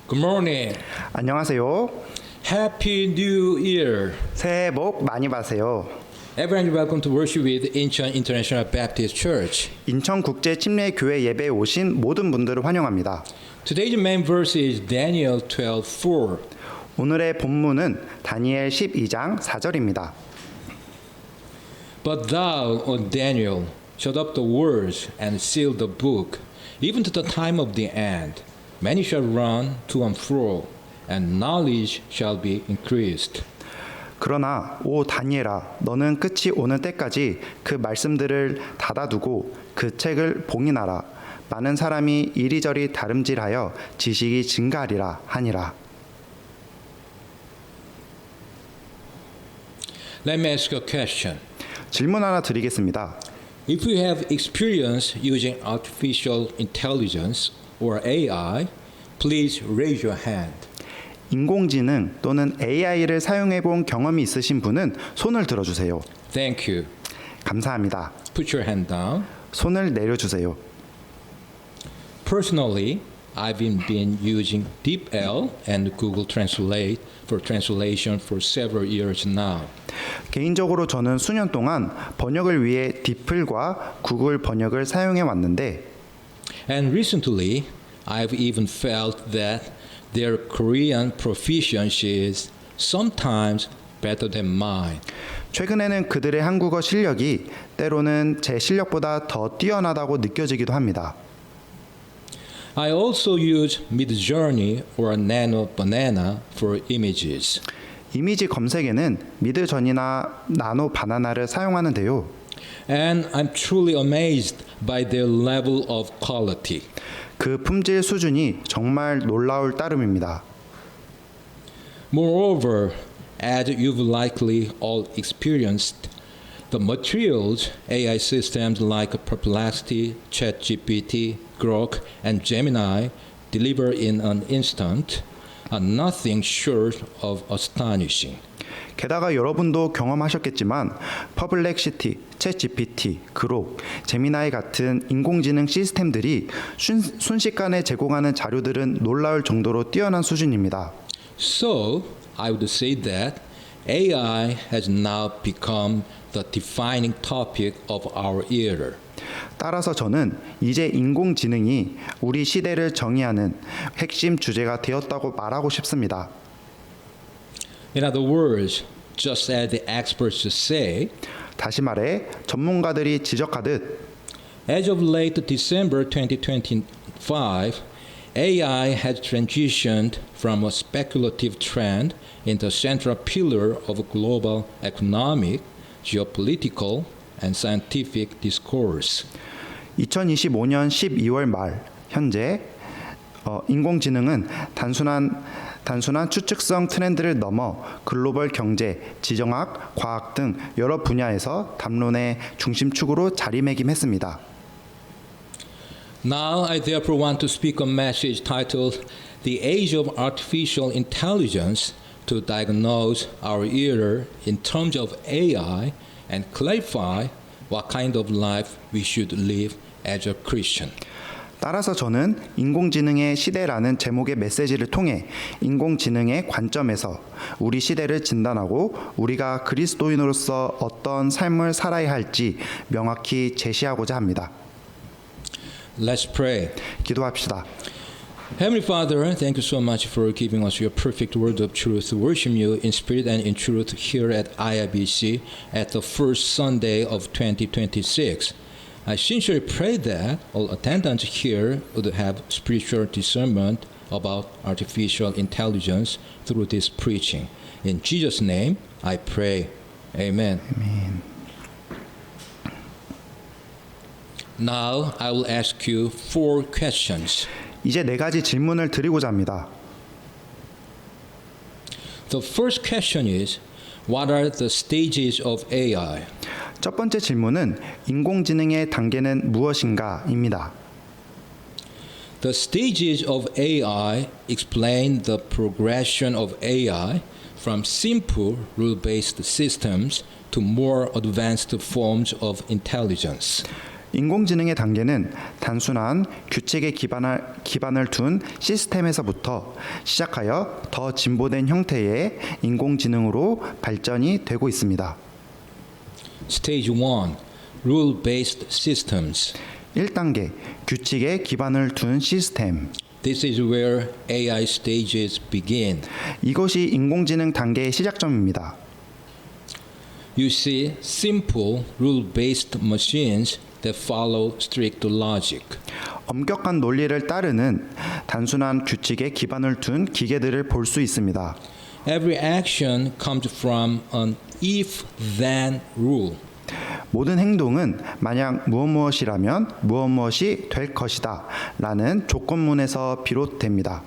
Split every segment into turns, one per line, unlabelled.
Good morning.
안녕하세요.
Happy New Year.
새해 복 많이 받으세요.
Everyone, welcome to worship with Incheon International Baptist Church.
인천국제침례교회 예배에 오신 모든 분들을 환영합니다.
Today's main verse is Daniel 12:4.
오늘의 본문은 다니엘 12장 4절입니다.
But thou, O Daniel, shut up the words and seal the book, even to the time of the end. Many shall run to and fro, and knowledge shall be increased.
그러나 오 다니엘아 너는 끝이 오는 때까지 그 말씀들을 닫아두고 그 책을 봉인하라. 많은 사람이 이리저리 다름질하여 지식이 증가하리라 하니라.
Let me ask you a question.
질문 하나 드리겠습니다.
If you have experience using artificial intelligence or AI, please raise your hand.
인공지능 또는 AI를 사용해 본 경험이 있으신 분은 손을 들어주세요.
Thank you.
감사합니다.
Put your hand down.
손을 내려주세요.
Personally, I've been using DeepL and Google Translate for translation for several years now.
개인적으로 저는 수년 동안 번역을 위해 디플과 구글 번역을 사용해 왔는데
And recently, I've even felt that their Korean proficiency is sometimes better than mine.
최근에는 그들의 한국어 실력이 때로는 제 실력보다 더 뛰어나다고 느껴지기도 합니다.
I also use Midjourney or Nano Banana for images.
이미지 검색에는 미드전이나 나노 바나나를 사용하는데요.
And I'm truly amazed by their level of quality.
그 품질 수준이 정말 놀라울 따름입니다.
Moreover, as you've likely all experienced, the materials AI systems like Perplexity, ChatGPT, Grok, and Gemini deliver in an instant are nothing short of astonishing.
게다가 여러분도 경험하셨겠지만 퍼블렉시티, 챗GPT, 그록, 제미나이 같은 인공지능 시스템들이 순식간에 제공하는 자료들은 놀라울 정도로 뛰어난 수준입니다.
So, I would say that AI has now become the defining topic of our era.
따라서 저는 이제 인공지능이 우리 시대를 정의하는 핵심 주제가 되었다고 말하고 싶습니다.
In other words, just as the experts say,
다시 말해 전문가들이 지적하듯
as of late December 2025, AI has transitioned from a speculative trend into a central pillar of global economic, geopolitical, and scientific discourse.
2025년 12월 말 현재 인공지능은 단순한 추측성 트렌드를 넘어 글로벌 경제, 지정학, 과학 등 여러 분야에서 담론의 중심축으로 자리매김했습니다.
Now I therefore want to speak a message titled The Age of Artificial Intelligence to diagnose our era in terms of AI and clarify what kind of life we should live as a Christian.
따라서 저는 인공지능의 시대라는 제목의 메시지를 통해 인공지능의 관점에서 우리 시대를 진단하고 우리가 그리스도인으로서 어떤 삶을 살아야 할지 명확히 제시하고자 합니다.
Let's pray.
기도합시다.
Heavenly Father, thank you so much for giving us your perfect word of truth to worship you in spirit and in truth here at IIBC at the first Sunday of 2026. I sincerely pray that all attendants here would have spiritual discernment about artificial intelligence through this preaching. In Jesus' name, I pray. Amen.
아멘.
Now, I will ask you 4 questions.
이제 4가지 질문을 드리고자 합니다.
The first question is, what are the stages of AI?
첫 번째 질문은 인공지능의 단계는 무엇인가?입니다.
The stages of AI explain the progression of AI from simple rule-based systems to more advanced forms of intelligence.
인공지능의 단계는 단순한 규칙에 기반을 둔 시스템에서부터 시작하여 더 진보된 형태의 인공지능으로 발전이 되고 있습니다.
Stage 1. Rule-based systems.
1단계 규칙에 기반을 둔 시스템.
This is where AI stages begin.
이것이 인공지능 단계의 시작점입니다.
You see simple rule-based machines that follow strict logic.
엄격한 논리를 따르는 단순한 규칙에 기반을 둔 기계들을 볼 수 있습니다.
Every action comes from an if-then rule.
모든 행동은 만약 무엇이라면 무엇이 될 것이다 라는 조건문에서 비롯됩니다.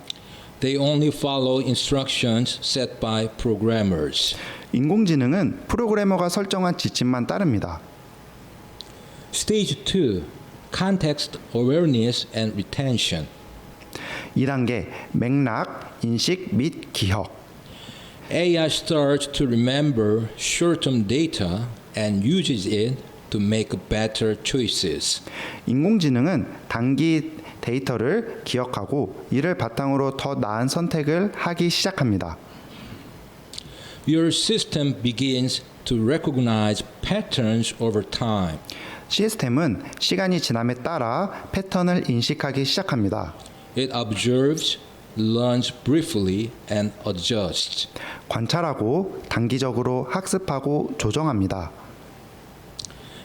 They only follow instructions set by programmers.
인공지능은 프로그래머가 설정한 지침만 따릅니다.
Stage 2. Context awareness and retention.
2단계 맥락, 인식 및 기억.
AI starts to remember short-term data and uses it to make better choices.
인공지능은 단기 데이터를 기억하고 이를 바탕으로 더 나은 선택을 하기 시작합니다.
Your system begins to recognize patterns over time.
시스템은 시간이 지남에 따라 패턴을 인식하기 시작합니다.
It observes, learns briefly, and adjusts.
관찰하고 단기적으로 학습하고 조정합니다.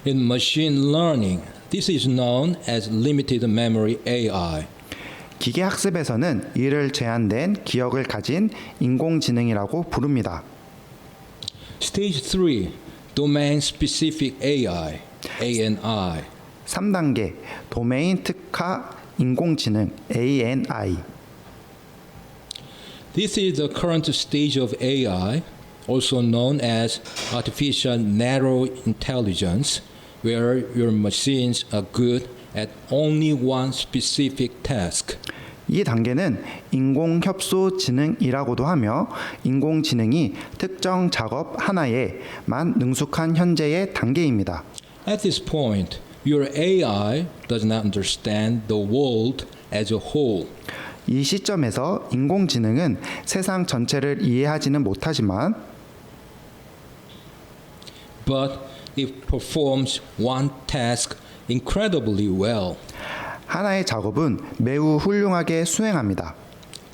In machine learning, this is known as limited memory AI.
기계 학습에서는 이를 제한된 기억을 가진 인공지능이라고 부릅니다.
Stage 3. Domain-specific AI, ANI.
3단계 도메인 특화 인공지능 ANI.
This is the current stage of AI, also known as artificial narrow intelligence, where your machines are good at only one specific task.
이 단계는 인공협소지능이라고도 하며 인공지능이 특정 작업 하나에만 능숙한 현재의 단계입니다.
At this point, your AI does not understand the world as a whole.
이 시점에서 인공지능은 세상 전체를 이해하지는 못하지만
But it performs one task incredibly well.
하나의 작업은 매우 훌륭하게 수행합니다.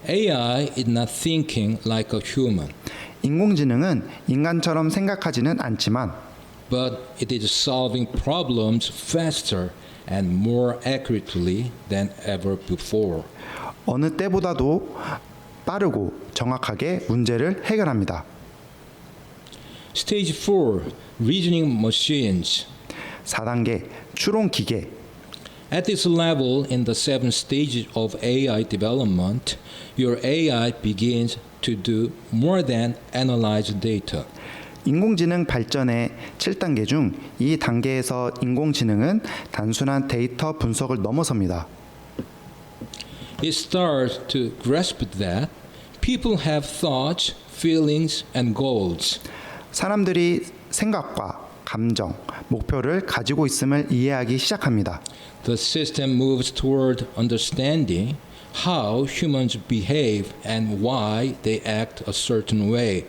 AI is not thinking like a human,
인공지능은 인간처럼 생각하지는 않지만
but it is solving problems faster and more accurately than ever before.
어느 때보다도 빠르고 정확하게 문제를 해결합니다.
Stage 4. Reasoning machines.
4단계 추론 기계.
At this level in the 7 stages of AI development, your AI begins to do more than analyze data.
인공지능 발전의 7단계 중 이 단계에서 인공지능은 단순한 데이터 분석을 넘어섭니다.
It starts to grasp that people have thoughts, feelings, and goals.
사람들이 생각과 감정, 목표를 가지고 있음을 이해하기 시작합니다.
The system moves toward understanding how humans behave and why they act a certain way.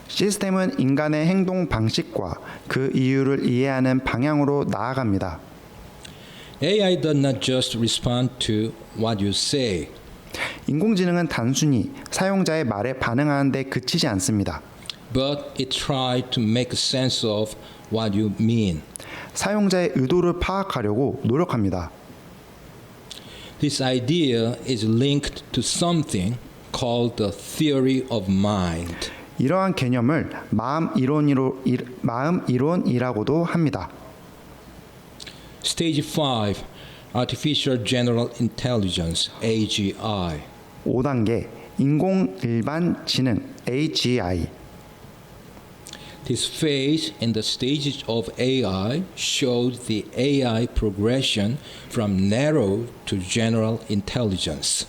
시스템은 인간의 행동 방식과 그 이유를 이해하는 방향으로 나아갑니다.
AI does not just respond to what you say.
인공지능은 단순히 사용자의 말에 반응하는 데 그치지 않습니다.
But it tries to make sense of what you mean.
사용자의 의도를 파악하려고 노력합니다.
This idea is linked to something called the theory of mind.
이러한 개념을 마음 이론이라고도 합니다.
Stage 5. Artificial General Intelligence, AGI.
5단계 인공 일반 지능 AGI.
This phase in the stages of AI shows the AI progression from narrow to general intelligence.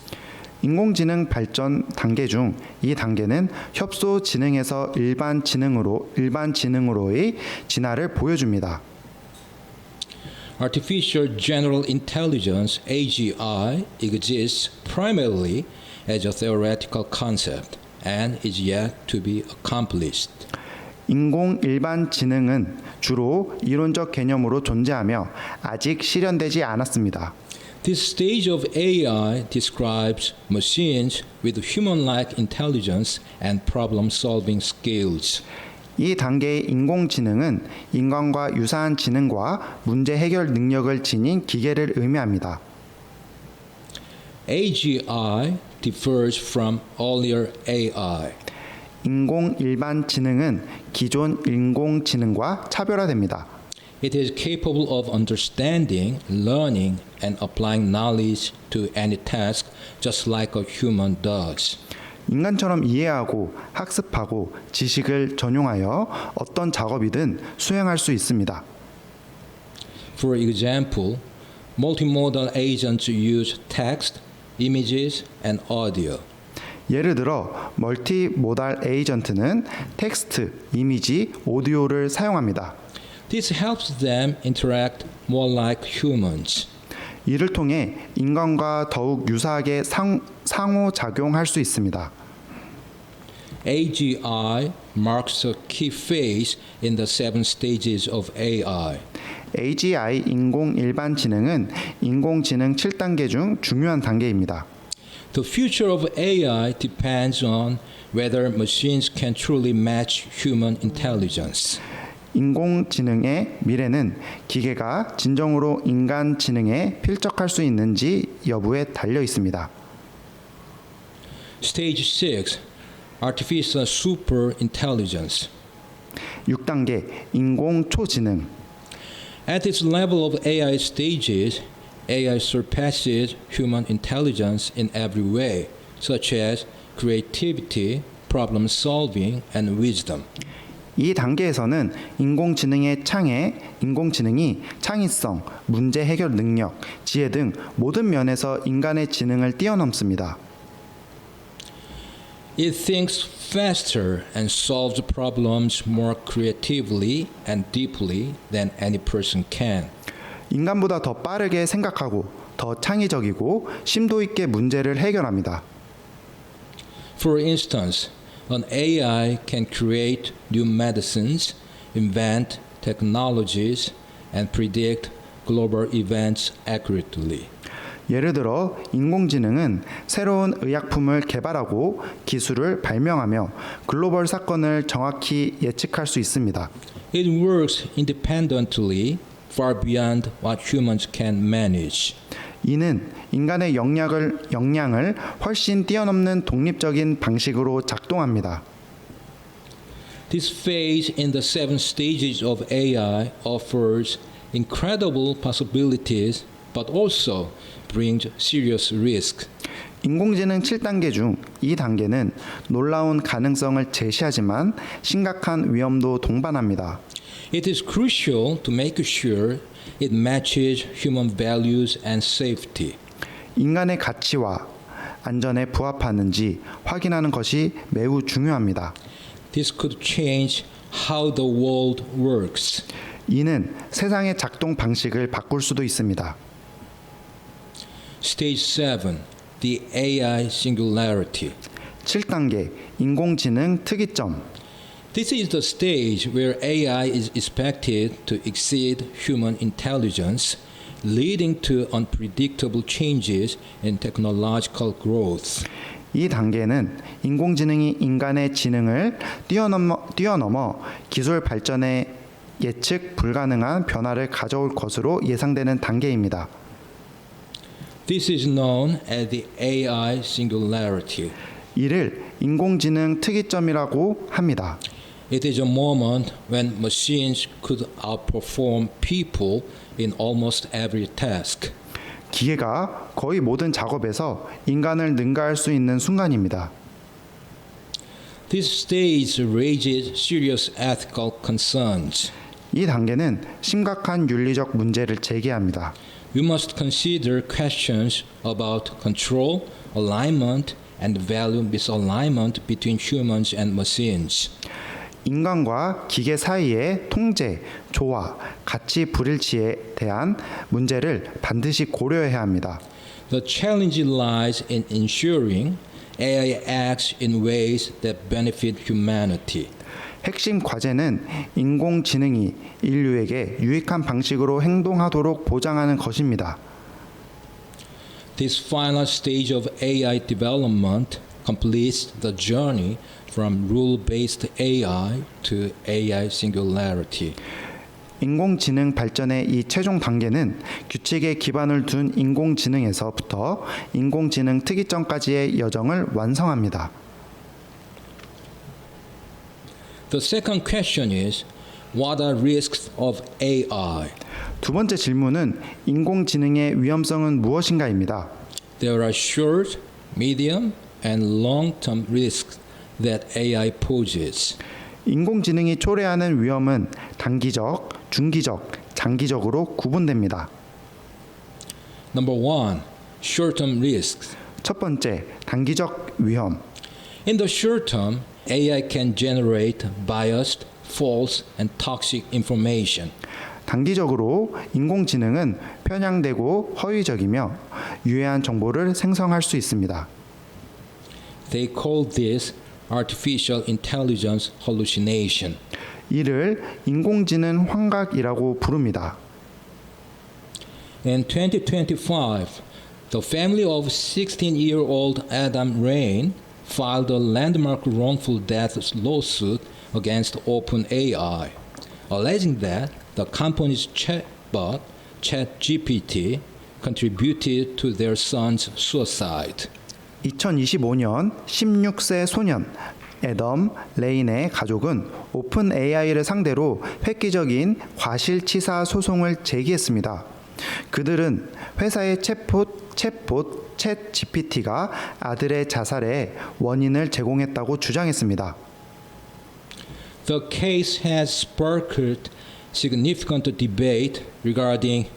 인공지능 발전 단계 중 이 단계는 협소 지능에서 일반 지능으로의 진화를 보여줍니다.
Artificial General Intelligence (AGI) exists primarily as a theoretical concept and is yet to be accomplished.
인공 일반 지능은 주로 이론적 개념으로 존재하며 아직 실현되지 않았습니다.
This stage of AI describes machines with human-like intelligence and problem-solving skills.
이 단계의 인공지능은 인간과 유사한 지능과 문제 해결 능력을 지닌 기계를 의미합니다.
AGI differs from earlier AI.
인공 일반 지능은 기존 인공지능과 차별화됩니다.
It is capable of understanding, learning, and applying knowledge to any task just like a human does.
인간처럼 이해하고 학습하고 지식을 전용하여 어떤 작업이든 수행할 수 있습니다.
For example, multimodal agents use text, images, and audio.
예를 들어 멀티모달 에이전트는 텍스트, 이미지, 오디오를 사용합니다.
This helps them interact more like humans.
이를 통해 인간과 더욱 유사하게 상호작용할 수 있습니다.
AGI marks a key phase in the 7 stages of AI.
AGI 인공 일반 지능은 인공지능 7단계 중 중요한 단계입니다.
The future of AI depends on whether machines can truly match human intelligence.
인공지능의 미래는 기계가 진정으로 인간 지능에 필적할 수 있는지 여부에 달려 있습니다.
Stage 6, Artificial Super Intelligence.
6단계 인공 초지능.
At this level of AI stages, AI surpasses human intelligence in every way, such as creativity, problem solving, and wisdom.
이 단계에서는 인공지능이 창의성, 문제 해결 능력, 지혜 등 모든 면에서 인간의 지능을 뛰어넘습니다.
It thinks faster and solves problems more creatively and deeply than any person can.
인간보다 더 빠르게 생각하고 더 창의적이고 심도 있게 문제를 해결합니다.
For instance, an AI can create new medicines, invent technologies, and predict global events accurately.
예를 들어 인공지능은 새로운 의약품을 개발하고 기술을 발명하며 글로벌 사건을 정확히 예측할 수 있습니다.
It works independently, far beyond what humans can manage.
이는 인간의 역량을 훨씬 뛰어넘는 독립적인 방식으로 작동합니다.
This phase in the 7 stages of AI offers incredible possibilities, but also brings serious risk.
인공지능 7단계 중 이 단계는 놀라운 가능성을 제시하지만 심각한 위험도 동반합니다.
It is crucial to make sure it matches human values and safety.
인간의 가치와 안전에 부합하는지 확인하는 것이 매우 중요합니다.
This could change how the world works.
이는 세상의 작동 방식을 바꿀 수도 있습니다.
Stage 7, the AI singularity.
7단계 인공지능 특이점.
This is the stage where AI is expected to exceed human intelligence, leading to unpredictable changes in technological growth.
이 단계는 인공지능이 인간의 지능을 뛰어넘어 기술 발전에 예측 불가능한 변화를 가져올 것으로 예상되는 단계입니다.
This is known as the AI singularity.
이를 인공지능 특이점이라고 합니다.
It is a moment when machines could outperform people in almost every task.
기계가 거의 모든 작업에서 인간을 능가할 수 있는 순간입니다.
This stage raises serious ethical concerns.
이 단계는 심각한 윤리적 문제를 제기합니다.
We must consider questions about control, alignment, and value misalignment between humans and machines.
인간과 기계 사이의 통제, 조화, 가치 불일치에 대한 문제를 반드시 고려해야 합니다.
The challenge lies in ensuring AI acts in ways that benefit humanity.
핵심 과제는 인공지능이 인류에게 유익한 방식으로 행동하도록 보장하는 것입니다.
This final stage of AI development completes the journey from rule-based AI to AI singularity.
인공지능 발전의 이 최종 단계는 규칙에 기반을 둔 인공지능에서부터 인공지능 특이점까지의 여정을 완성합니다.
The second question is, what are risks of AI?
두 번째 질문은 인공지능의 위험성은 무엇인가입니다.
There are short, medium, and long-term risks that AI poses.
인공지능이 초래하는 위험은 단기적, 중기적, 장기적으로 구분됩니다.
Number one, short-term risks.
첫 번째, 단기적 위험.
In the short term, AI can generate biased, false, and toxic information.
단기적으로 인공지능은 편향되고 허위적이며 유해한 정보를 생성할 수 있습니다.
They call this artificial intelligence hallucination.
이를 인공지능 환각이라고 부릅니다.
In 2025, the family of 16-year-old Adam Rain filed a landmark wrongful death lawsuit against OpenAI, alleging that the company's chatbot, ChatGPT, contributed to their son's suicide.
2025년 16세 소년 애덤 레인의 가족은 오픈 AI를 상대로 획기적인 과실치사 소송을 제기했습니다. 그들은 회사의 챗봇 챗 GPT가 아들의 자살의 원인을 제공했다고 주장했습니다.
The case has sparked significant debate regarding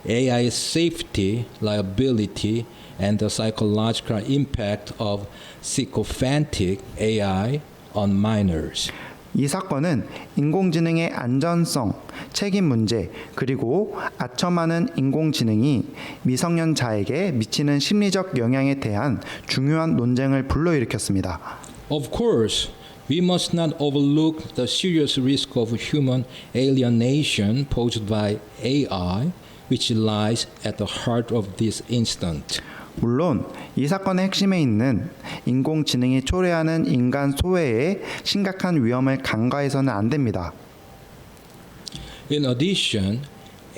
AI's safety, liability, and the psychological impact of sycophantic AI on minors.
이 사건은 인공지능의 안전성, 책임 문제, 그리고 아첨하는 인공지능이 미성년자에게 미치는 심리적 영향에 대한 중요한 논쟁을 불러일으켰습니다.
Of course, we must not overlook the serious risk of human alienation posed by AI, which lies at the heart of this incident.
물론 이 사건의 핵심에 있는 인공지능이 초래하는 인간 소외의 심각한 위험을 간과해서는 안 됩니다.
In addition,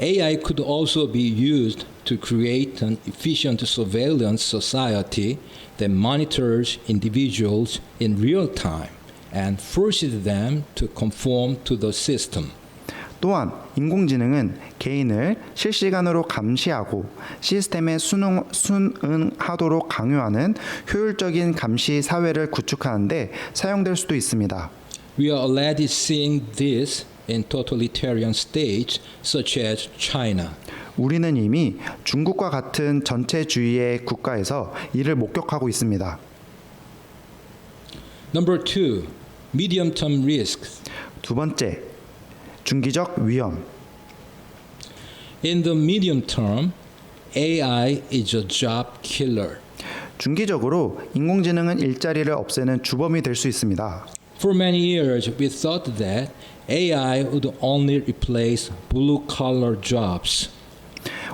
AI could also be used to create an efficient surveillance society that monitors individuals in real time and forces them to conform to the system.
또한 인공지능은 개인을 실시간으로 감시하고 시스템에 순응하도록 강요하는 효율적인 감시 사회를 구축하는 데 사용될 수도 있습니다.
We are already seeing this in totalitarian states such as China.
우리는 이미 중국과 같은 전체주의의 국가에서 이를 목격하고 있습니다.
Number two, medium-term risks.
두 번째, 중기적 위험.
In the medium term, AI is a job killer.
중기적으로 인공지능은 일자리를 없애는 주범이 될 수 있습니다.
For many years, we thought that AI would only replace blue-collar jobs.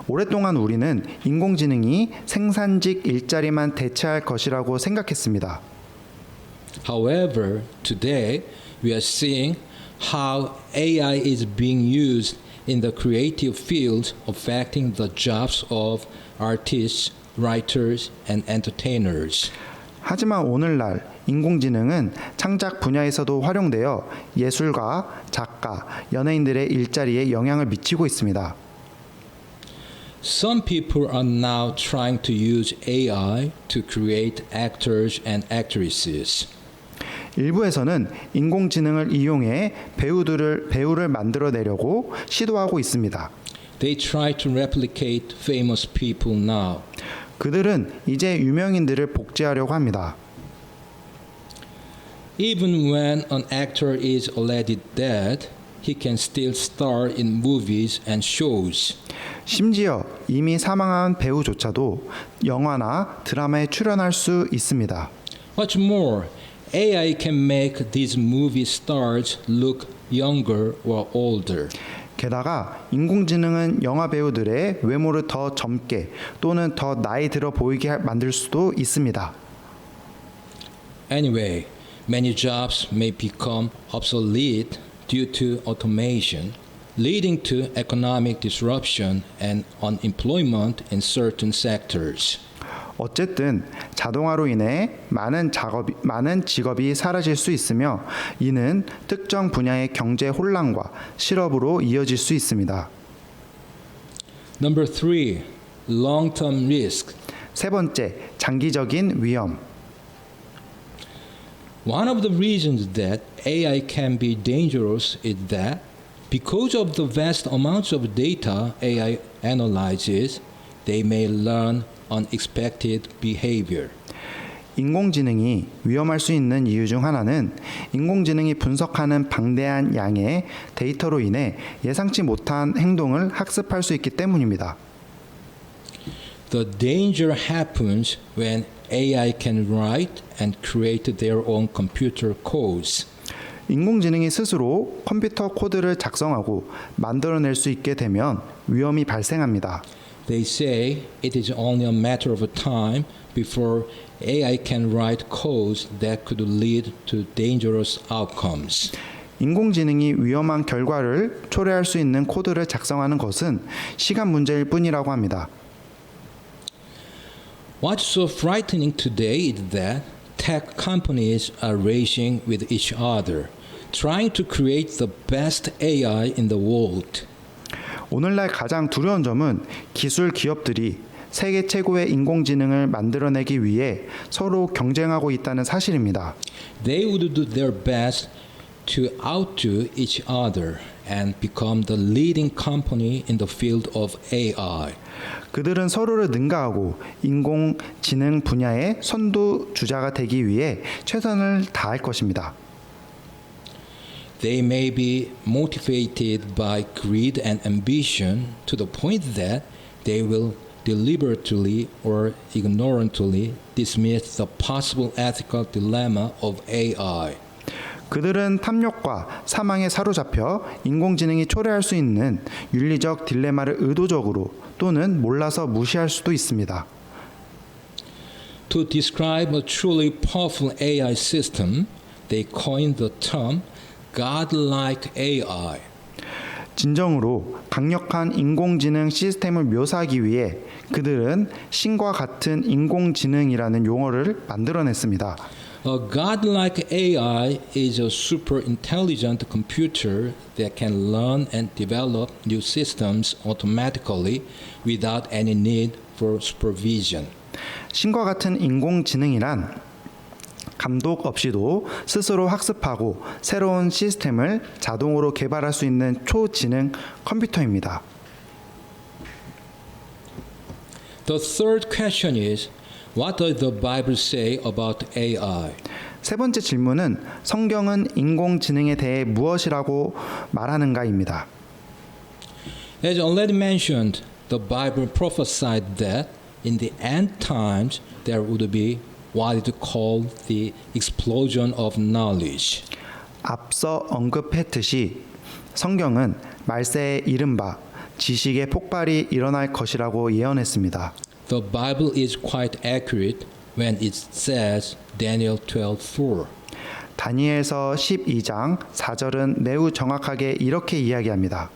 오랫동안 우리는 인공지능이 생산직 일자리만 대체할 것이라고 생각했습니다.
However, today we are seeing how AI is being used in the creative fields, affecting the jobs of artists, writers, and entertainers.
하지만 오늘날 인공지능은 창작 분야에서도 활용되어 예술가, 작가, 연예인들의 일자리에 영향을 미치고 있습니다.
Some people are now trying to use AI to create actors and actresses.
일부에서는 인공지능을 이용해 배우를 만들어내려고 시도하고 있습니다.
They try to replicate famous people now.
그들은 이제 유명인들을 복제하려고 합니다.
Even when an actor is already dead, he can still star in movies and shows.
심지어 이미 사망한 배우조차도 영화나 드라마에 출연할 수 있습니다.
What's more, AI can make these movie stars look younger or older.
게다가 인공지능은 영화 배우들의 외모를 더 젊게 또는 더 나이 들어 보이게 만들 수도 있습니다.
Anyway, many jobs may become obsolete due to automation, leading to economic disruption and unemployment in certain sectors.
어쨌든 자동화로 인해 많은 직업이 사라질 수 있으며 이는 특정 분야의 경제 혼란과 실업으로 이어질 수 있습니다.
Number 3, long-term risk.
세 번째, 장기적인 위험.
One of the reasons that AI can be dangerous is that because of the vast amounts of data AI analyzes, they may learn unexpected behavior.
인공지능이 위험할 수 있는 이유 중 하나는 인공지능이 분석하는 방대한 양의 데이터로 인해 예상치 못한 행동을 학습할 수 있기 때문입니다.
The danger happens when AI can write and create their own computer codes.
인공지능이 스스로 컴퓨터 코드를 작성하고 만들어낼 수 있게 되면 위험이 발생합니다.
They say it is only a matter of time before AI can write codes that could lead to dangerous outcomes.
인공지능이 위험한 결과를 초래할 수 있는 코드를 작성하는 것은 시간 문제일 뿐이라고 합니다.
What's so frightening today is that tech companies are racing with each other, trying to create the best AI in the world.
오늘날 가장 두려운 점은 기술 기업들이 세계 최고의 인공지능을 만들어내기 위해 서로 경쟁하고 있다는 사실입니다.
They would do their best to outdo each other and become the leading company in the field of AI.
그들은 서로를 능가하고 인공지능 분야의 선두주자가 되기 위해 최선을 다할 것입니다.
They may be motivated by greed and ambition to the point that they will deliberately or ignorantly dismiss the possible ethical dilemma of AI.
그들은 탐욕과 사망에 사로잡혀 인공지능이 초래할 수 있는 윤리적 딜레마를 의도적으로 또는 몰라서 무시할 수도 있습니다.
To describe a truly powerful AI system, they coined the term godlike AI.
진정으로 강력한 인공지능 시스템을 묘사하기 위해 그들은 신과 같은 인공지능이라는 용어를 만들어냈습니다.
A godlike AI is a super intelligent computer that can learn and develop new systems automatically without any need for supervision.
신과 같은 인공지능이란 감독 없이도 스스로 학습하고 새로운 시스템을 자동으로 개발할 수 있는 초지능 컴퓨터입니다.
The third question is, what does the Bible say about AI?
세 번째 질문은 성경은 인공지능에 대해 무엇이라고 말하는가입니다.
As already mentioned, the Bible prophesied that in the end times there would be what is called the explosion of knowledge.
앞서 언급했듯이 성경은 말세에 이른바 지식의 폭발이 일어날 것이라고 예언했습니다.
The Bible is quite accurate when it says Daniel 12:4.
다니엘서 12장 4절은 매우 정확하게 이렇게 이야기합니다.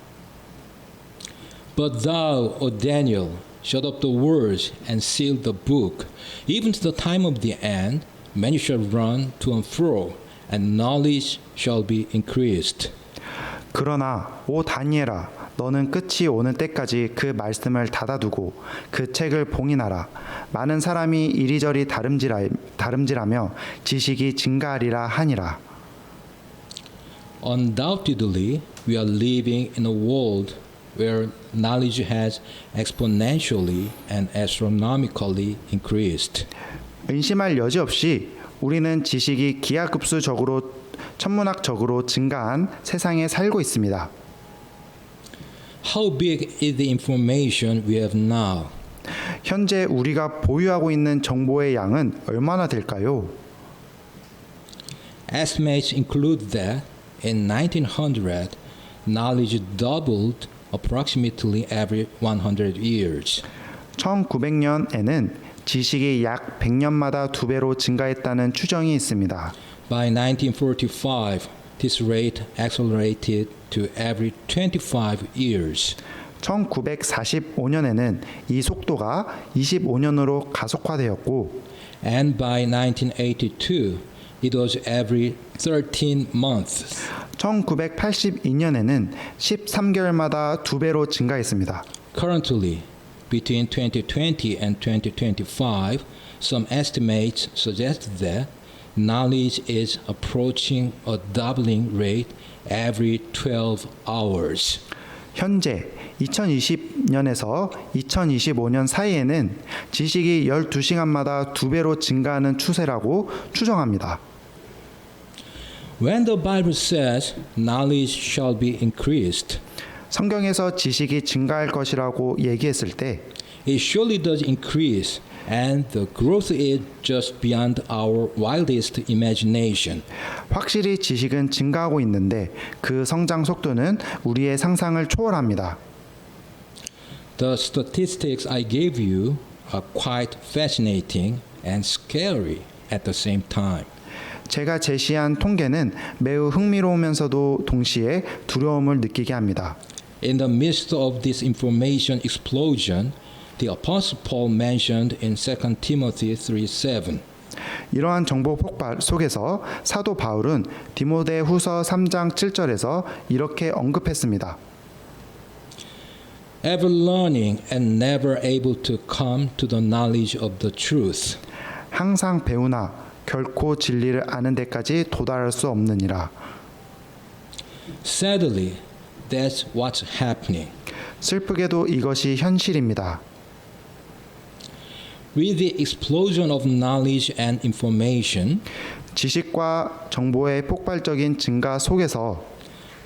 But thou, O Daniel, shut up the words and seal the book. Even to the time of the end, many shall run to and fro, and knowledge shall be increased.
그러나 오 다니엘아 너는 끝이 오는 때까지 그 말씀을 닫아두고 그 책을 봉인하라. 많은 사람이 이리저리 다름질하며 지식이 증가하리라 하니라.
Undoubtedly, we are living in a world where knowledge has exponentially and astronomically increased.
의심할 여지 없이 우리는 지식이 기하급수적으로 천문학적으로 증가한 세상에 살고 있습니다.
How big is the information we have now?
현재 우리가 보유하고 있는 정보의 양은 얼마나 될까요?
Estimates include that in 1900, knowledge doubled approximately every 100 years.
1900년에는 지식이 약 100년마다 2배로 증가했다는 추정이 있습니다.
By 1945, this rate accelerated to every 25 years.
1945년에는 이 속도가 25년으로 가속화되었고
And by 1982, it was every 13 months.
1982년에는 13개월마다 2배로 증가했습니다.
Currently, between 2020 and 2025, some estimates suggest that knowledge is approaching a doubling rate every 12 hours.
현재 2020년에서 2025년 사이에는 지식이 12시간마다 2배로 증가하는 추세라고 추정합니다.
When the Bible says knowledge shall be increased,
성경에서 지식이 증가할 것이라고 얘기했을 때
it surely does increase, and the growth is just beyond our wildest imagination.
확실히 지식은 증가하고 있는데 그 성장 속도는 우리의 상상을 초월합니다.
The statistics I gave you are quite fascinating and scary at the same time.
제가 제시한 통계는 매우 흥미로우면서도 동시에 두려움을 느끼게 합니다.
In the midst of this information explosion, the Apostle Paul mentioned in 2 Timothy 3:7.
이러한 정보 폭발 속에서 사도 바울은 디모데후서 3장 7절에서 이렇게 언급했습니다.
Ever learning and never able to come to the knowledge of the truth.
항상 배우나 결코 진리를 아는 데까지 도달할 수 없느니라.
Sadly, that's what's happening.
슬프게도 이것이 현실입니다.
With the explosion of knowledge and information,
지식과 정보의 폭발적인 증가 속에서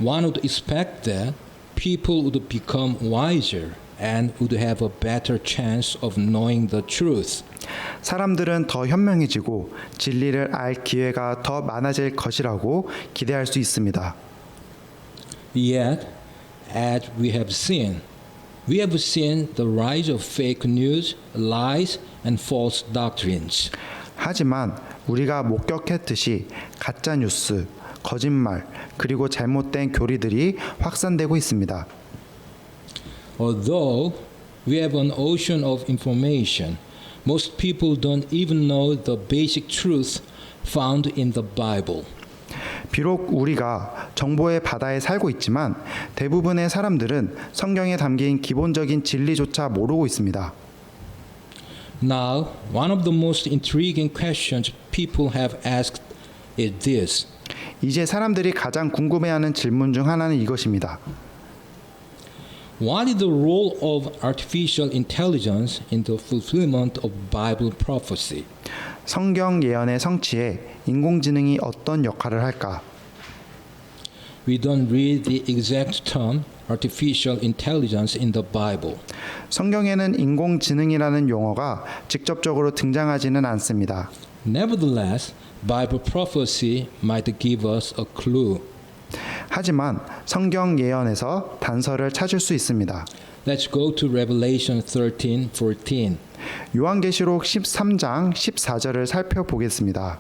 one would expect that people would become wiser and would have a better chance of knowing the truth.
사람들은 더 현명해지고 진리를 알 기회가 더 많아질 것이라고 기대할 수 있습니다.
Yet, as we have seen the rise of fake news, lies, and false doctrines.
하지만 우리가 목격했듯이 가짜 뉴스, 거짓말, 그리고 잘못된 교리들이 확산되고 있습니다.
Although we have an ocean of information, most people don't even know the basic truth found in the Bible.
비록 우리가 정보의 바다에 살고 있지만 대부분의 사람들은 성경에 담긴 기본적인 진리조차 모르고 있습니다.
Now, one of the most intriguing questions people have asked is this.
이제 사람들이 가장 궁금해하는 질문 중 하나는 이것입니다.
What is the role of artificial intelligence in the fulfillment of Bible prophecy?
성경 예언의 성취에 인공지능이 어떤 역할을 할까?
We don't read the exact term artificial intelligence in the Bible.
성경에는 인공지능이라는 용어가 직접적으로 등장하지는 않습니다.
Nevertheless, Bible prophecy might give us a clue.
하지만 성경 예언에서 단서를 찾을 수 있습니다.
Let's go to Revelation 13:14.
요한계시록 13장 14절을 살펴보겠습니다.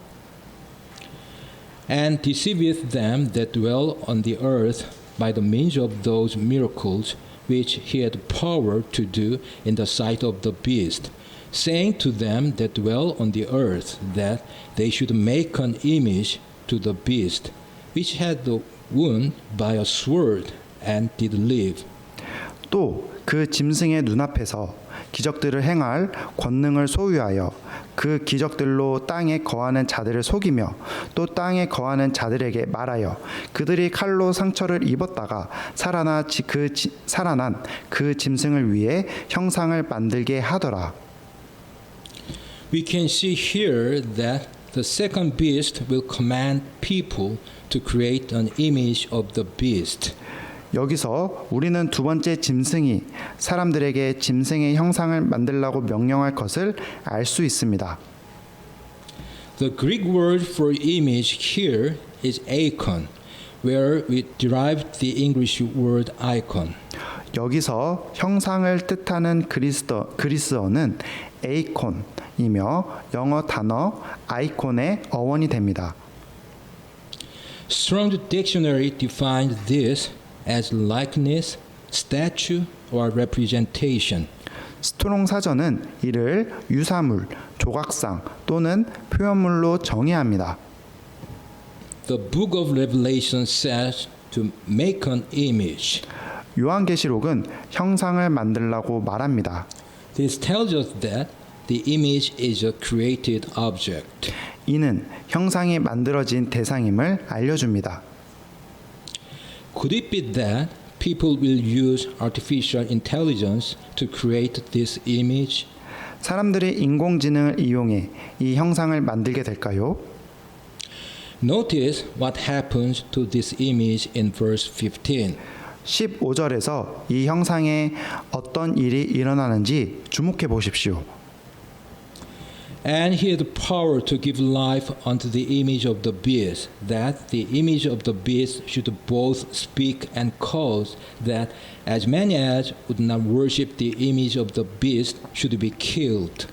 And deceiveth them that dwell on the earth by the means of those miracles which he had power to do in the sight of the beast, saying to them that dwell on the earth that they should make an image to the beast, which had the wound by a sword and did live.
또 그 짐승의 눈앞에서 기적들을 행할 권능을 소유하여 그 기적들로 땅에 거하는 자들을 속이며 또 땅에 거하는 자들에게 말하여 그들이 칼로 상처를 입었다가 살아난 그 짐승을 위해 형상을 만들게 하더라.
We can see here that the second beast will command people to create an image of the beast.
여기서 우리는 두 번째 짐승이 사람들에게 짐승의 형상을 만들라고 명령할 것을 알 수 있습니다.
The Greek word for image here is icon, where we derived the English word icon.
여기서 형상을 뜻하는 그리스어는 에이콘이며 영어 단어 아이콘의 어원이 됩니다.
Strong's Dictionary defines this as likeness, statue, or representation.
스트롱 사전은 이를 유사물, 조각상 또는 표현물로 정의합니다.
The book of Revelation says to make an image.
요한계시록은 형상을 만들라고 말합니다.
This tells us that the image is a created object.
이는 형상이 만들어진 대상임을 알려줍니다.
Could it be that people will use artificial intelligence to create this image?
사람들이 인공지능을 이용해 이 형상을 만들게 될까요?
Notice what happens to this image in verse 15.
15절에서 이 형상에 어떤 일이 일어나는지 주목해 보십시오.
And he had power to give life unto the image of the beast, that the image of the beast should both speak and cause, that as many as would not worship the image of the beast should be killed.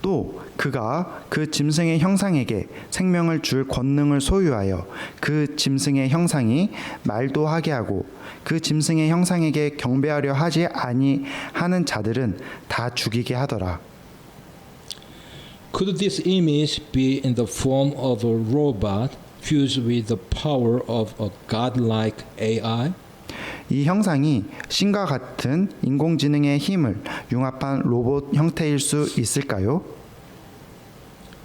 또 그가 그 짐승의 형상에게 생명을 줄 권능을 소유하여 그 짐승의 형상이 말도 하게 하고 그 짐승의 형상에게 경배하려 하지 아니하는 자들은 다 죽이게 하더라.
Could this image be in the form of a robot fused with the power of a godlike AI?
이 형상이 신과 같은 인공지능의 힘을 융합한 로봇 형태일 수 있을까요?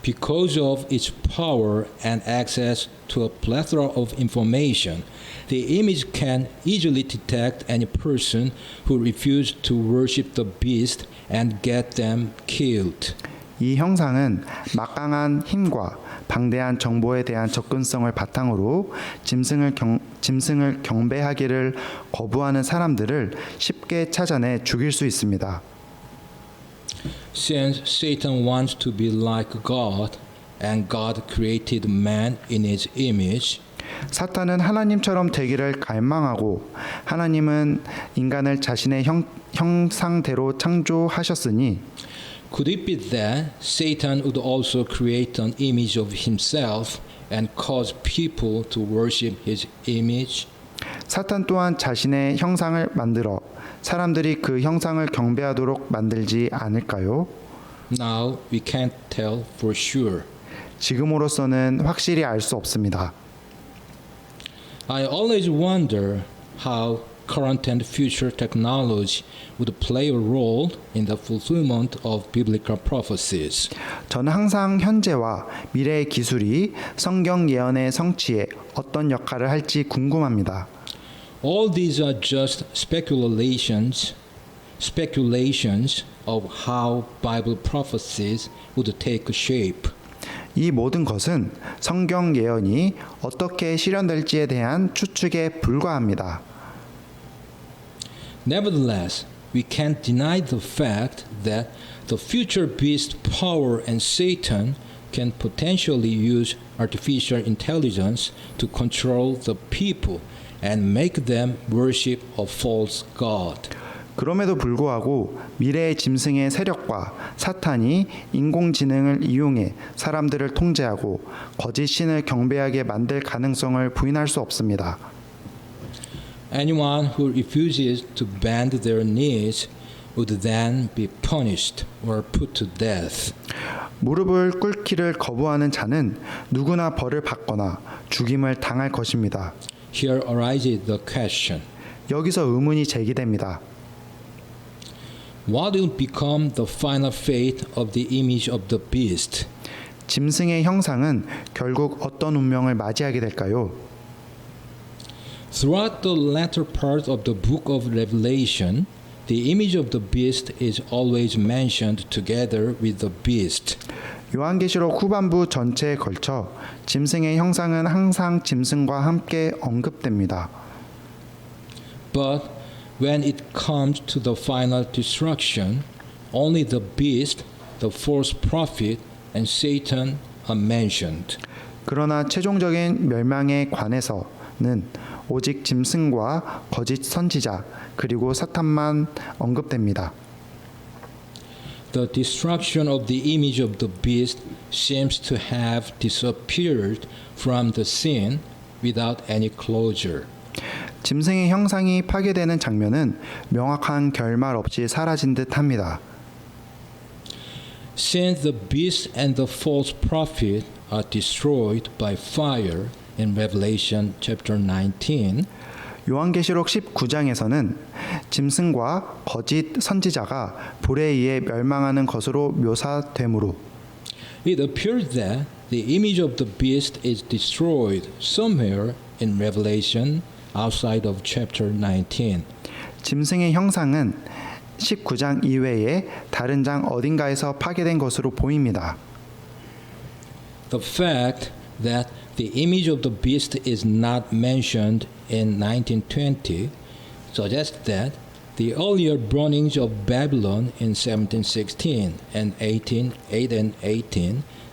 Because of its power and access to a plethora of information, the image can easily detect any person who refused to worship the beast and get them killed.
이 형상은 막강한 힘과 방대한 정보에 대한 접근성을 바탕으로 짐승을 경배하기를 거부하는 사람들을 쉽게 찾아내 죽일 수 있습니다.
Since Satan wants to be like God, and God created man in his image,
사탄은 하나님처럼 되기를 갈망하고 하나님은 인간을 자신의 형상대로 창조하셨으니
could it be that Satan would also create an image of himself and cause people to worship his image?
사탄 또한 자신의 형상을 만들어 사람들이 그 형상을 경배하도록 만들지 않을까요?
Now we can't tell for sure.
지금으로서는 확실히 알 수 없습니다.
I always wonder how current and future technology would play a role in the fulfillment of biblical prophecies.
저는 항상 현재와 미래의 기술이 성경 예언의 성취에 어떤 역할을 할지 궁금합니다.
All these are just speculations of how Bible prophecies would take shape.
이 모든 것은 성경 예언이 어떻게 실현될지에 대한 추측에 불과합니다.
Nevertheless, we can't deny the fact that the future beast power and Satan can potentially use artificial intelligence to control the people and make them worship a false god.
그럼에도 불구하고 미래의 짐승의 세력과 사탄이 인공지능을 이용해 사람들을 통제하고 거짓 신을 경배하게 만들 가능성을 부인할 수 없습니다.
Anyone who refuses to bend their knees would then be punished or put to death.
무릎을 꿇기를 거부하는 자는 누구나 벌을 받거나 죽임을 당할 것입니다.
Here arises the question.
여기서 의문이 제기됩니다.
What will become the final fate of the image of the beast?
짐승의 형상은 결국 어떤 운명을 맞이하게 될까요?
Throughout the latter part of the book of Revelation, the image of the beast is always mentioned together with the beast.
요한계시록 후반부 전체에 걸쳐 짐승의 형상은 항상 짐승과 함께 언급됩니다.
But when it comes to the final destruction, only the beast, the false prophet, and Satan are mentioned.
그러나 최종적인 멸망에 관해서는 오직 짐승과 거짓 선지자 그리고 사탄만 언급됩니다.
The destruction of the image of the beast seems to have disappeared from the scene without any closure.
짐승의 형상이 파괴되는 장면은 명확한 결말 없이 사라진 듯합니다.
Since the beast and the false prophet are destroyed by fire in Revelation chapter 19,
요한계시록 19장에서는 짐승과 거짓 선지자가 불에 의해 멸망하는 것으로 묘사되므로
it appears that the image of the beast is destroyed somewhere in Revelation outside of chapter 19.
짐승의 형상은 19장 이외에 다른 장 어딘가에서 파괴된 것으로 보입니다.
The fact that the image of the beast is not mentioned in 1920 suggests that the earlier burnings of Babylon in 1716 and 18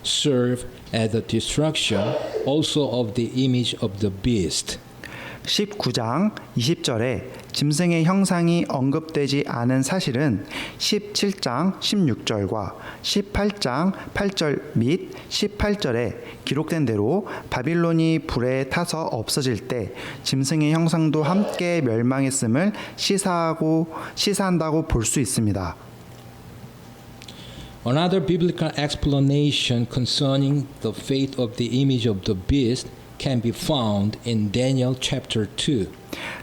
serve as the destruction also of the image of the beast.
19장 20절에 짐승의 형상이 언급되지 않은 사실은 17장 16절과 18장 8절 및 18절에 기록된 대로 바빌론이 불에 타서 없어질 때 짐승의 형상도 함께 멸망했음을 시사한다고 볼 수 있습니다.
Another biblical explanation concerning the fate of the image of the beast can be found in Daniel chapter 2.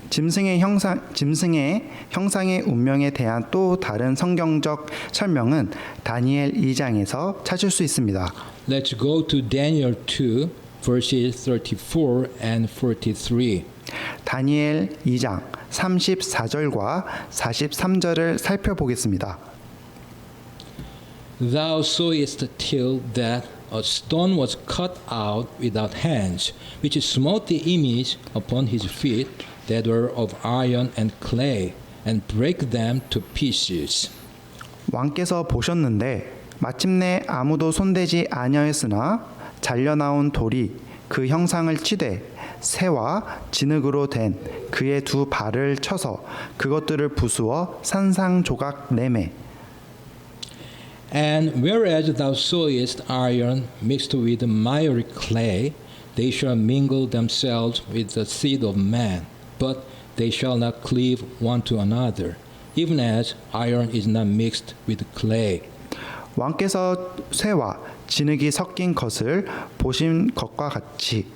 짐승의 형상의 운명에 대한 또 다른 성경적 설명은 다니엘 2장에서 찾을 수 있습니다.
Let's go to Daniel 2 verses 34 and 43.
다니엘 2장 34절과 43절을 살펴보겠습니다.
Thou sawest till that a stone was cut out without hands, which smote the image upon his feet that were of iron and clay, and brake them to pieces.
왕께서 보셨는데 마침내 아무도 손대지 아니하였으나 잘려나온 돌이 그 형상을 치되 새와 진흙으로 된 그의 두 발을 쳐서 그것들을 부수어 산상조각 내매.
And whereas thou sawest iron mixed with miry clay, they shall mingle themselves with the seed of man, but they shall not cleave one to another, even as iron is not mixed with clay.
왕께서 쇠와 진흙이 섞인 것을 보신 것과 같이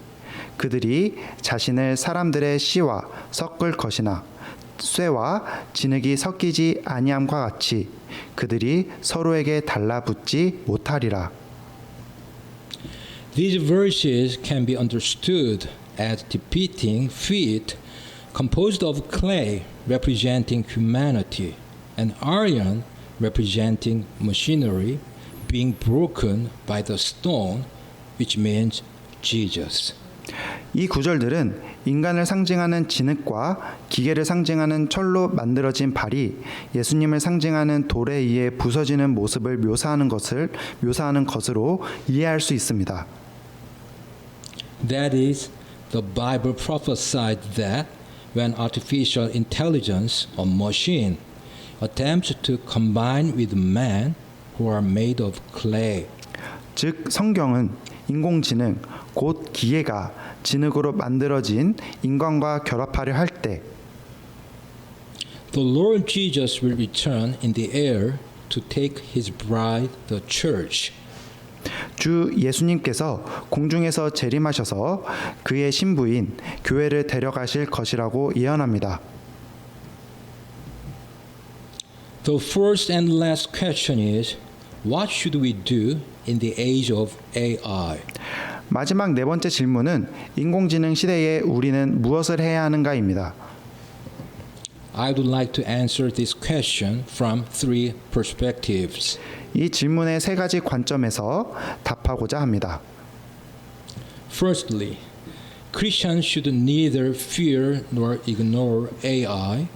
그들이 자신을 사람들의 씨와 섞을 것이나 쇠와 진흙이 섞이지 아니함과 같이 그들이 서로에게 달라붙지 못하리라.
These verses can be understood as depicting feet composed of clay representing humanity and iron representing machinery being broken by the stone, which means Jesus.
이 구절들은 인간을 상징하는 진흙과 기계를 상징하는 철로 만들어진 발이 예수님을 상징하는 돌에 의해 부서지는 모습을 묘사하는 것으로 이해할 수 있습니다.
That is, the Bible prophesied that when artificial intelligence or machine attempts to combine with man who are made of clay,
즉 성경은 인공지능 곧 기계가 진흙으로 만들어진 인간과 결합하려 할 때
the Lord Jesus will return in the air to take his bride, the church.
주 예수님께서 공중에서 재림하셔서 그의 신부인 교회를 데려가실 것이라고 예언합니다.
The first and last question is, what should we do in the age of AI?
마지막 네 번째 질문은 인공지능 시대에 우리는 무엇을 해야 하는가입니다.
I would like to answer this question from three perspectives.
이 질문의 세 가지 관점에서 답하고자 합니다.
Firstly, Christians should neither fear nor ignore AI,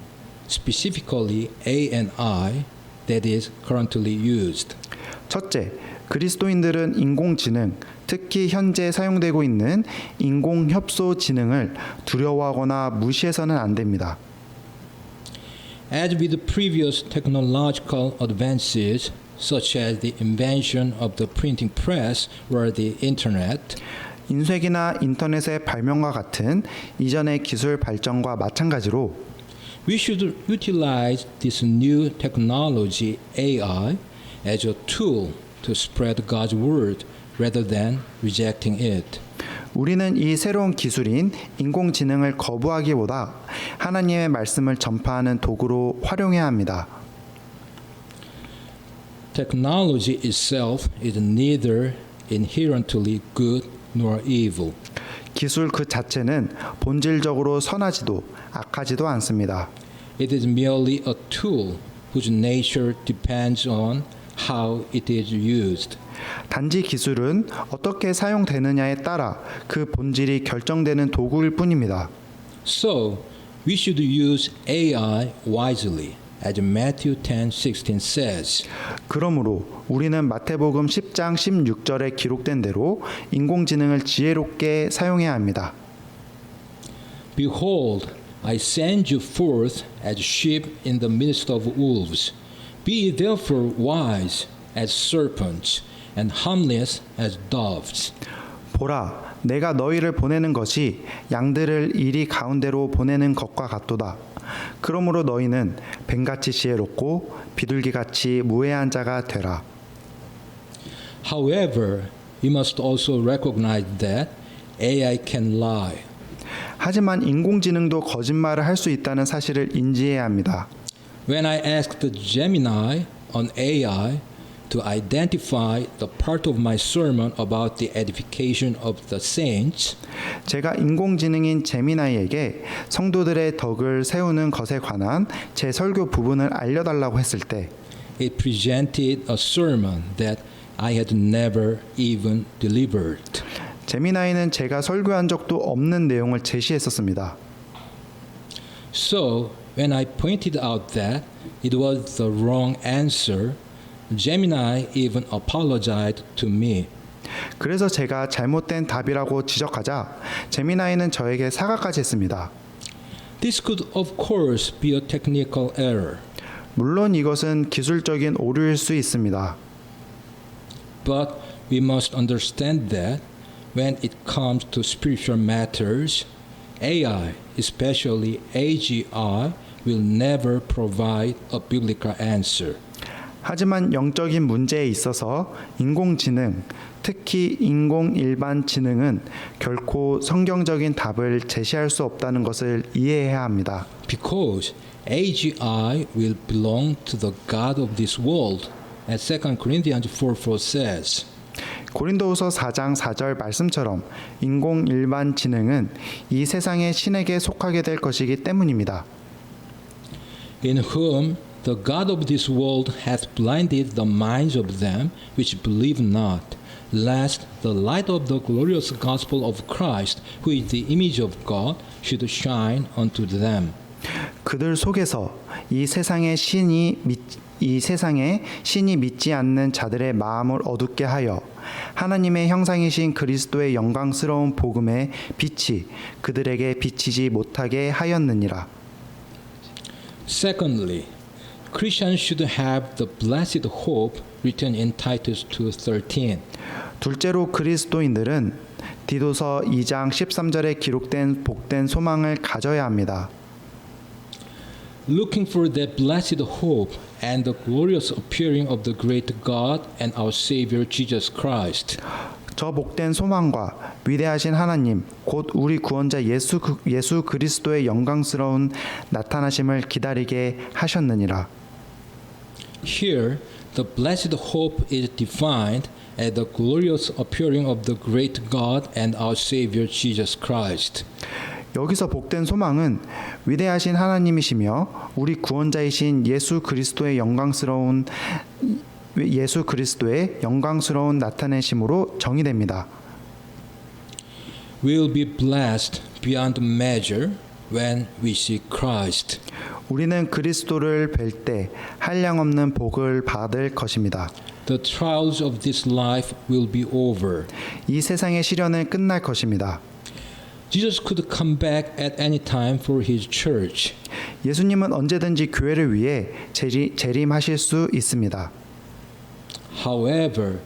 specifically A&I, that is currently used.
첫째, 그리스도인들은 인공지능, 특히 현재 사용되고 있는 인공협소지능을 두려워하거나 무시해서는 안 됩니다.
As with previous technological advances, such as the invention of the printing press or the internet,
인쇄기나 인터넷의 발명과 같은 이전의 기술 발전과 마찬가지로
we should utilize this new technology, AI, as a tool to spread God's word rather than rejecting it.
우리는 이 새로운 기술인 인공지능을 거부하기보다 하나님의 말씀을 전파하는 도구로 활용해야 합니다.
Technology itself is neither inherently good nor evil.
기술 그 자체는 본질적으로 선하지도 악하지도 않습니다.
It is merely a tool whose nature depends on how it is used.
단지 기술은 어떻게 사용되느냐에 따라 그 본질이 결정되는 도구일 뿐입니다.
So, we should use AI wisely, as Matthew 10:16 says.
그러므로 우리는 마태복음 10장 16절에 기록된 대로 인공지능을 지혜롭게 사용해야 합니다.
Behold, I send you forth as sheep in the midst of wolves. Be ye therefore wise as serpents and harmless as doves.
보라, 내가 너희를 보내는 것이 양들을 이리 가운데로 보내는 것과 같도다. 그러므로 너희는 뱀같이 지혜롭고 비둘기같이 무해한 자가 되라.
However, we must also recognize that AI can lie.
하지만 인공지능도 거짓말을 할 수 있다는 사실을 인지해야 합니다.
When I asked Gemini on AI to identify the part of my sermon about the edification of the saints,
제가 인공지능인 제미나이에게 성도들의 덕을 세우는 것에 관한 제 설교 부분을 알려달라고 했을 때
it presented a sermon that I had never even delivered.
제미나이는 제가 설교한 적도 없는 내용을 제시했었습니다.
So, when I pointed out that it was the wrong answer, Gemini even apologized to me.
그래서 제가 잘못된 답이라고 지적하자 제미나이는 저에게 사과까지 했습니다.
This could of course be a technical error,
물론 이것은 기술적인 오류일 수 있습니다.
but we must understand that when it comes to spiritual matters, AI, especially AGI, will never provide a biblical answer.
하지만 영적인 문제에 있어서 인공지능, 특히 인공 일반 지능은 결코 성경적인 답을 제시할 수 없다는 것을 이해해야 합니다.
Because AGI will belong to the God of this world, as 2 Corinthians 4:4 says.
고린도후서 4장 4절 말씀처럼 인공 일반 지능은 이 세상의 신에게 속하게 될 것이기 때문입니다.
In whom the God of this world hath blinded the minds of them which believe not, lest the light of the glorious gospel of Christ, who is the image of God, should shine unto them.
그들 속에서 이 세상의 신이 믿지 않는 자들의 마음을 어둡게 하여 하나님의 형상이신 그리스도의 영광스러운 복음의 빛이 그들에게 비치지 못하게 하였느니라.
Secondly, Christians should have the blessed hope written in Titus 2:13.
둘째로 그리스도인들은 디도서 2장 13절에 기록된 복된 소망을 가져야 합니다.
Looking for that blessed hope and the glorious appearing of the great God and our Savior Jesus Christ.
저 복된 소망과 위대하신 하나님 곧 우리 구원자 예수 그리스도의 영광스러운 나타나심을 기다리게 하셨느니라.
Here, the blessed hope is defined as the glorious appearing of the great God and our Savior Jesus Christ.
여기서 복된 소망은 위대하신 하나님이시며 우리 구원자이신 예수 그리스도의 영광스러운 나타내심으로 정의됩니다.
We'll be blessed beyond measure when we see Christ.
우리는 그리스도를 뵐 때 한량없는 복을 받을 것입니다.
The trials of this life will be over.
이 세상의 시련은 끝날 것입니다.
Jesus could come back at any time for his church.
예수님은 언제든지 교회를 위해 재림하실 수 있습니다.
However,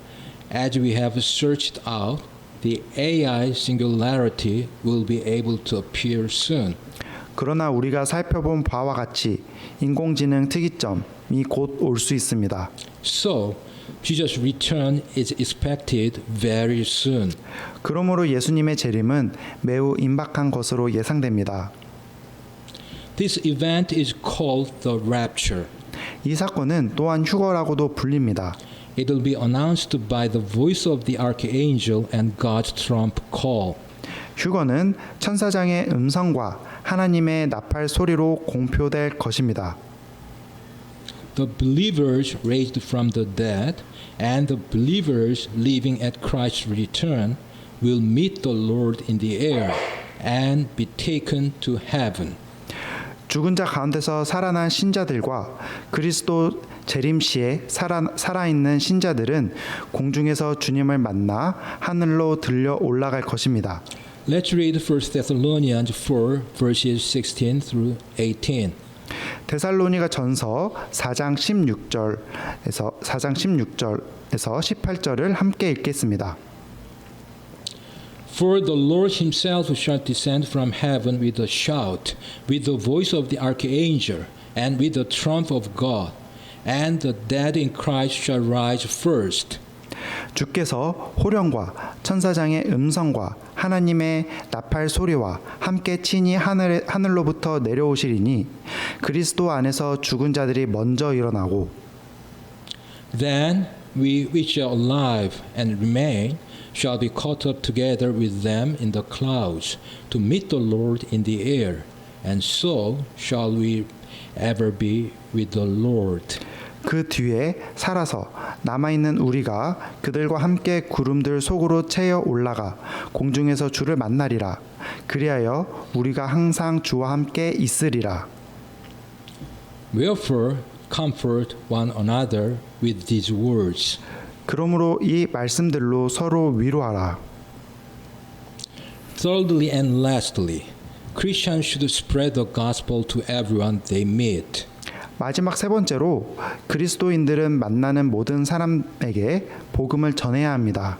as we have searched out, the AI singularity will be able to appear soon.
그러나 우리가 살펴본 바와 같이 인공지능 특이점이 곧 올 수 있습니다.
So, Jesus' return is expected very soon.
그러므로 예수님의 재림은 매우 임박한 것으로 예상됩니다.
This event is called the rapture.
이 사건은 또한 휴거라고도 불립니다.
It will be announced by the voice of the archangel and God's trump call.
휴거는 천사장의 음성과 하나님의 나팔 소리로 공표될 것입니다.
The believers raised from the dead and the believers living at Christ's return will meet the Lord in the air and be taken to heaven.
죽은 자 가운데서 살아난 신자들과 그리스도 재림 시에 살아있는 신자들은 공중에서 주님을 만나 하늘로 들려 올라갈 것입니다.
Let's read 1 Thessalonians 4 verses 16 through 18.
데살로니가 전서 4장 16절에서 18절을 함께 읽겠습니다.
For the Lord himself shall descend from heaven with a shout, with the voice of the archangel, and with the trump of God, and the dead in Christ shall rise first.
주께서 호령과 천사장의 음성과 하나님의 나팔 소리와 함께 친히 하늘로부터 내려오시리니 그리스도 안에서 죽은 자들이 먼저 일어나고
Then we which are alive and remain shall be caught up together with them in the clouds to meet the Lord in the air, and so shall we ever be with the Lord.
그 뒤에 살아서 남아있는 우리가 그들과 함께 구름들 속으로 채어 올라가 공중에서 주를 만나리라. 그리하여 우리가 항상 주와 함께 있으리라.
Wherefore comfort one another with these words.
그러므로 이 말씀들로 서로 위로하라.
Thirdly and lastly, Christians should spread the gospel to everyone they meet.
마지막 세 번째로 그리스도인들은 만나는 모든 사람에게 복음을 전해야 합니다.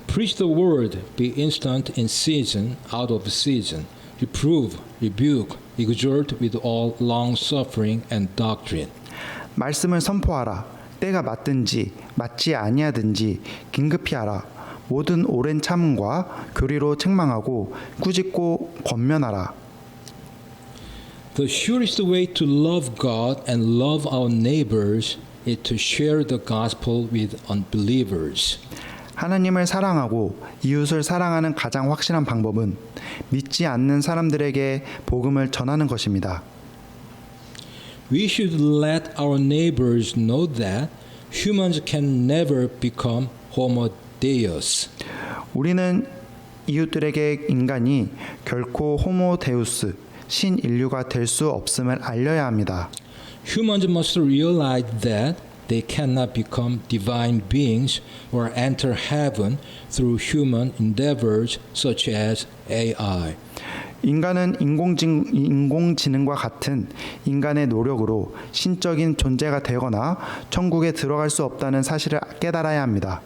Preach the word, be instant in season, out of season. Reprove, rebuke, exhort with all long suffering and doctrine.
말씀을 선포하라. 때가 맞든지 맞지 아니하든지 긴급히 하라. 모든 오랜 참음과 교리로 책망하고 꾸짖고 권면하라.
The surest way to love God and love our neighbors is to share the gospel with unbelievers.
하나님을 사랑하고 이웃을 사랑하는 가장 확실한 방법은 믿지 않는 사람들에게 복음을 전하는 것입니다.
We should let our neighbors know that humans can never become homo deus.
우리는 이웃들에게 인간이 결코 호모 데우스, 신인류가 될 수 없음을 알려야 합니다.
Humans must realize that they cannot become divine beings or enter heaven through human endeavors such as AI.
인간은 인공지능과 같은 인간의 노력으로 신적인 존재가 되거나 천국에 들어갈 수 없다는 사실을 깨달아야 합니다.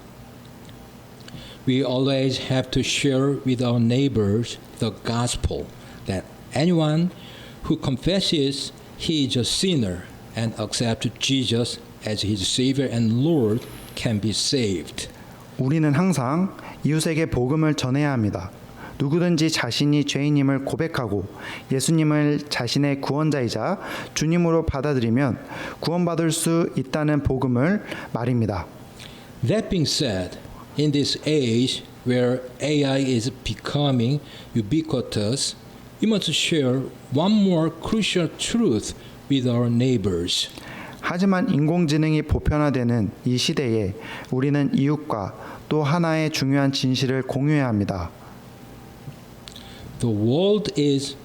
We always have to share with our neighbors the gospel that anyone who confesses he is a sinner and accepts Jesus as his Savior and Lord can be saved.
우리는 항상 이웃에게 복음을 전해야 합니다. 누구든지 자신이 죄인임을 고백하고 예수님을 자신의 구원자이자 주님으로 받아들이면 구원받을 수 있다는 복음을 말입니다.
That being said, in this age, where AI is becoming ubiquitous, we must share one more crucial truth with our neighbors.
하지만 인공지능이 보편화되는 이 시대에 우리는 이웃과 또 하나의 중요한 진실을 공유해야 합니다.
The world is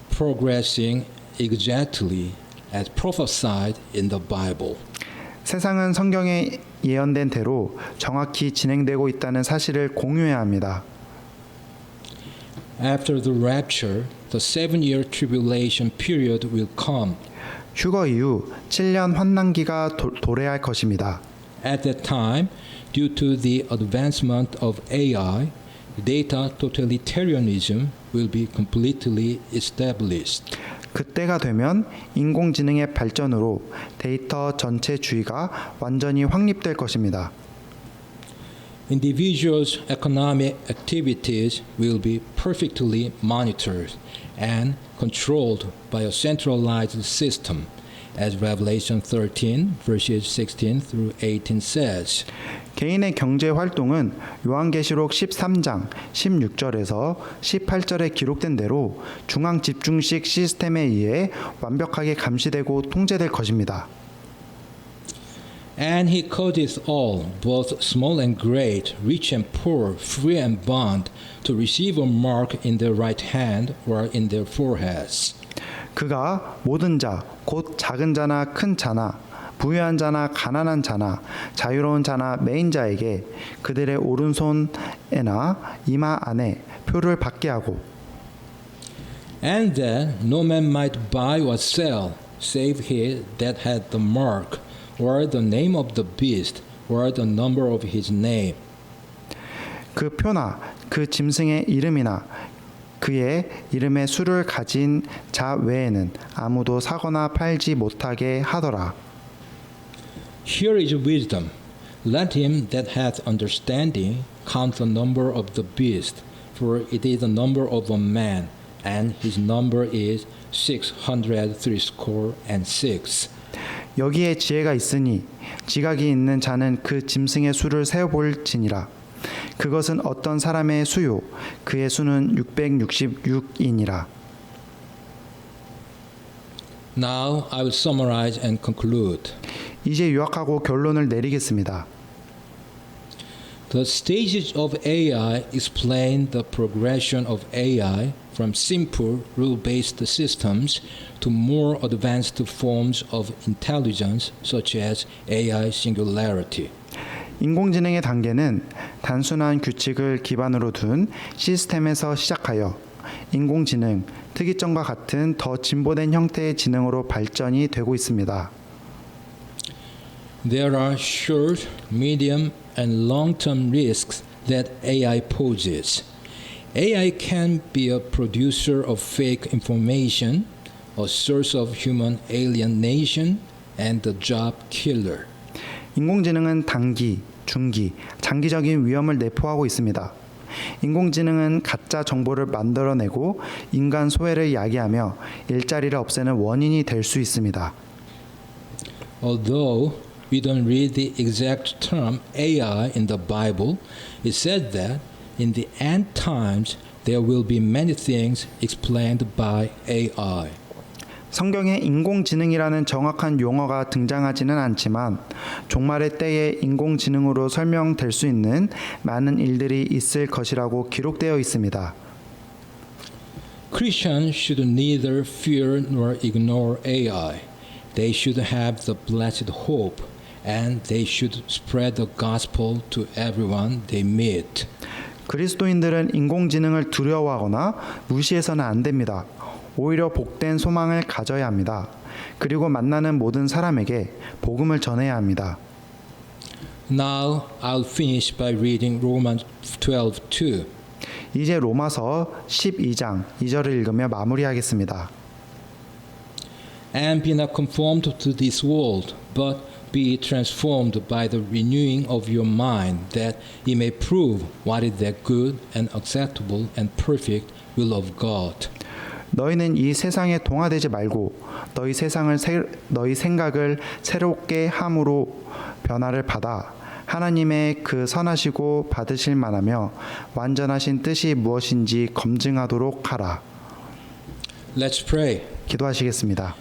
progressing exactly as prophesied in the Bible.
세상은 성경에 예언된 대로 정확히 진행되고 있다는 사실을 공유해야 합니다.
After the rapture, the 7-year tribulation period will come.
휴거 이후 7년 환난기가 도래할 것입니다.
At that time, due to the advancement of AI, data totalitarianism will be completely established.
그때가 되면 인공지능의 발전으로 데이터 전체주의가 완전히 확립될 것입니다.
Individuals' economic activities will be perfectly monitored and controlled by a centralized system, as Revelation 13, verses 16 through 18 says.
개인의 경제 활동은 요한계시록 13장 16절에서 18절에 기록된 대로 중앙 집중식 시스템에 의해 완벽하게 감시되고 통제될 것입니다.
And he causeth all, both small and great, rich and poor, free and bond, to receive a mark in their right hand or in their foreheads.
그가 모든 자, 곧 작은 자나 큰 자나 부유한 자나 가난한 자나 자유로운 자나 매인 자에게 그들의 오른손에나 이마 안에 표를 받게 하고
And that no man might buy or sell, save he that had the mark, or the name of the beast, or the number of his name.
그 표나 그 짐승의 이름이나 그의 이름의 수를 가진 자 외에는 아무도 사거나 팔지 못하게 하더라.
Here is wisdom. Let him that hath understanding count the number of the beast, for it is the number of a man, and his number is 636.
여기에 지혜가 있으니 지각이 있는 자는 그 짐승의 수를 세어볼지니라. 그것은 어떤 사람의 수요 그의 수는 666이니라.
Now I will summarize and conclude.
이제 요약하고 결론을 내리겠습니다.
The stages of AI explain the progression of AI from simple rule-based systems to more advanced forms of intelligence such as AI singularity.
인공지능의 단계는 단순한 규칙을 기반으로 둔 시스템에서 시작하여 인공지능, 특이점과 같은 더 진보된 형태의 지능으로 발전이 되고 있습니다.
There are short, medium, and long-term risks that AI poses. AI can be a producer of fake information, a source of human alienation, and a job killer.
인공지능은 단기, 중기, 장기적인 위험을 내포하고 있습니다. 인공지능은 가짜 정보를 만들어내고 인간 소외를 야기하며 일자리를 없애는 원인이 될 수 있습니다.
Although we don't read the exact term AI in the Bible, it said that in the end times there will be many things explained by AI.
성경에 인공지능이라는 정확한 용어가 등장하지는 않지만 종말의 때에 인공지능으로 설명될 수 있는 많은 일들이 있을 것이라고 기록되어 있습니다.
Christians should neither fear nor ignore AI. They should have the blessed hope, and they should spread the gospel to everyone they meet.
그리스도인들은 인공지능을 두려워하거나 무시해서는 안 됩니다. 오히려 복된 소망을 가져야 합니다. 그리고 만나는 모든 사람에게 복음을 전해야 합니다.
Now I'll finish by reading Romans 12:2.
이제 로마서 12장 2절을 읽으며 마무리하겠습니다.
And be not conformed to this world, but be transformed by the renewing of your mind, that ye may prove what is that good and acceptable and perfect will of God.
너희는 이 세상에 동화되지 말고 너희 생각을 새롭게 함으로 변화를 받아 하나님의 그 선하시고 받으실 만하며 완전하신 뜻이 무엇인지 검증하도록 하라.
Let's pray.
기도하시겠습니다.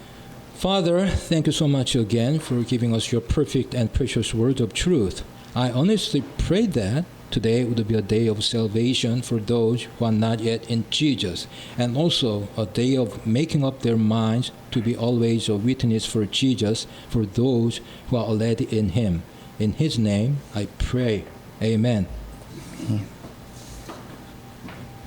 Father, thank you so much again for giving us your perfect and precious word of truth. I honestly pray that today would be a day of salvation for those who are not yet in Jesus, and also a day of making up their minds to be always a witness for Jesus for those who are already in Him. In His name, I pray. Amen.